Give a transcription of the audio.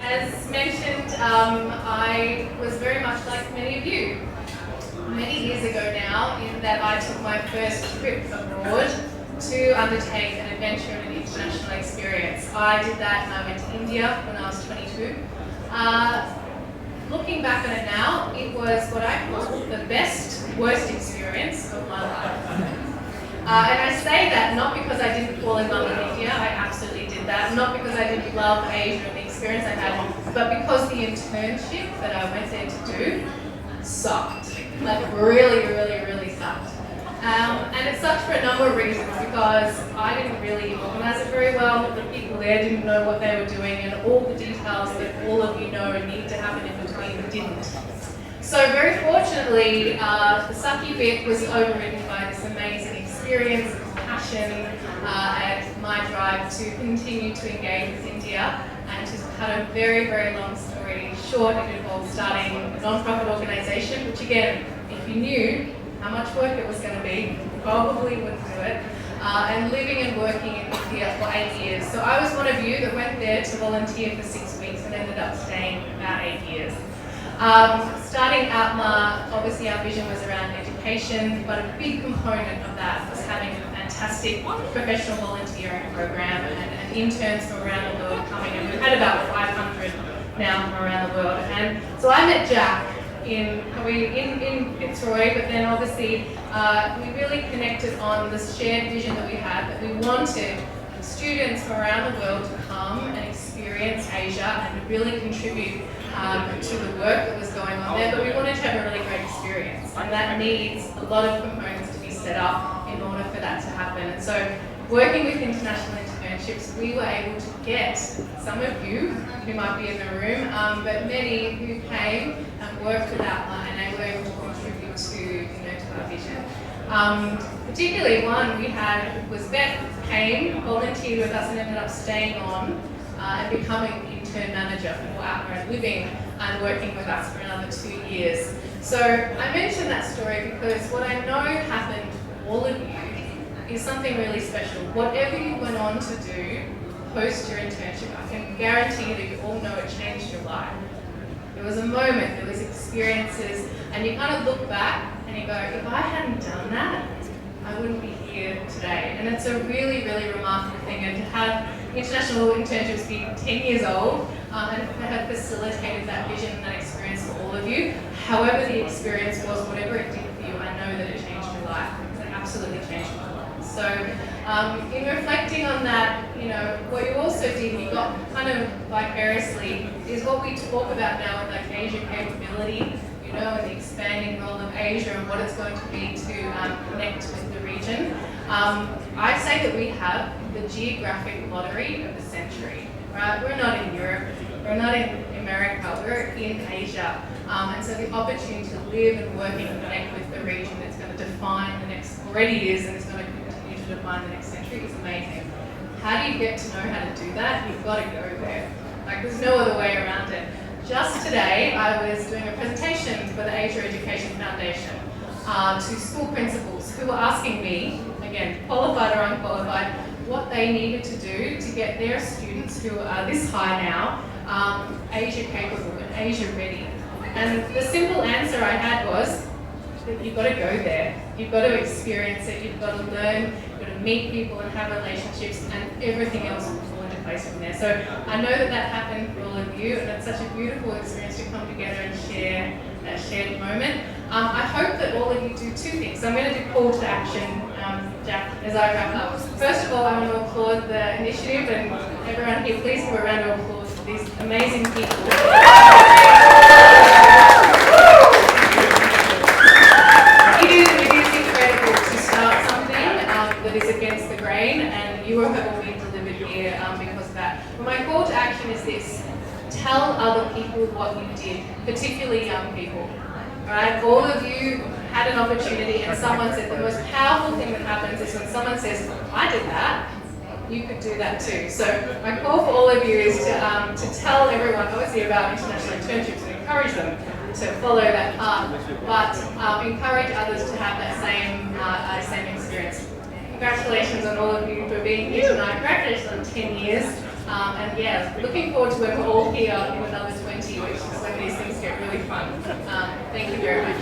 As mentioned, I was very much like many of you, many years ago now, in that I took my first trip abroad to undertake an adventure and an international experience. I did that and I went to India when I was 22. Looking back on it now, it was what I call the best, worst experience of my life. And I say that not because I didn't fall in love with India, I absolutely did that. Not because I didn't love Asia and the experience I had, but because the internship that I went there to do sucked. Like really sucked. And it sucked for a number of reasons, because I didn't really organise it very well, the people there didn't know what they were doing, and all the details that all of you know need to happen in between didn't. So very fortunately, the sucky bit was overridden by this amazing experience, passion, and my drive to continue to engage with India. And to cut a very long story short, it involved starting a non-profit organisation, which again, if you knew how much work it was going to be, you probably wouldn't do it. And living and working in India for 8 years. So I was one of you that went there to volunteer for 6 weeks and ended up staying about 8 years. Starting ATMA, obviously our vision was around education, but a big component of that was having a fantastic professional volunteering program and interns from around the world coming in. We've had about 500 now from around the world. And so I met Jack in Fitzroy, but then obviously we really connected on this shared vision that we had, that we wanted students from around the world to come and experience Asia and really contribute to the work that was going on there, but we wanted to have a really great experience, and that needs a lot of components to be set up in order for that to happen. And so working with International Internships, we were able to get some of you who might be in the room, but many who came and worked with ATMA, and they were able to contribute to our vision. Particularly one we had was Beth came, volunteered with us, and ended up staying on and becoming intern manager for ATMA and living and working with us for another 2 years. So I mention that story because what I know happened for all of you is something really special. Whatever you went on to do post your internship, I can guarantee that you all know it changed your life. There was a moment, there was experiences, and you kind of look back and you go, if I hadn't done that, I wouldn't be here today. And it's a really remarkable thing. And to have International Internships be 10 years old and have facilitated that vision and that experience for all of you, however the experience was, whatever it did for you, I know that it changed your life. It absolutely changed my life. So in reflecting on that, what you also did, you got kind of vicariously, is what we talk about now with like Asia capability, and the expanding role of Asia and what it's going to be to connect with the region. I say that we have the geographic lottery of the century, right? We're not in Europe, we're not in America, we're in Asia. And so the opportunity to live and work and connect with the region that's going to define the next, already is, and it's going to continue to define the next century is amazing. How do you get to know how to do that? You've got to go there. Like, there's no other way around it. Just today, I was doing a presentation for the Asia Education Foundation to school principals who were asking me, again, qualified or unqualified, what they needed to do to get their students who are this high now, Asia capable and Asia ready. And the simple answer I had was that you've got to go there. You've got to experience it, you've got to learn, you've got to meet people and have relationships, and everything else will fall into place from there. So I know that happened for all of you, and it's such a beautiful experience to come together and share that shared moment. I hope that all of you do two things. So I'm going to do call to action, Jack, as I wrap up. First of all, I want to applaud the initiative, and everyone here, please give a round of applause for these amazing people. It is incredible to start something that is against the grain, and you have all been delivered here because of that. But my call to action is this: tell other people what you did, particularly young people. Right? All of you had an opportunity, and someone said the most powerful thing that happens is when someone says, I did that, you could do that too. So my call for all of you is to tell everyone, obviously, about international internships and encourage them to follow that path, but encourage others to have that same experience. Congratulations on all of you for being here tonight. Congratulations on 10 years. And yeah, looking forward to when we're all here in another 20, which is when these things get really fun. Thank you very much.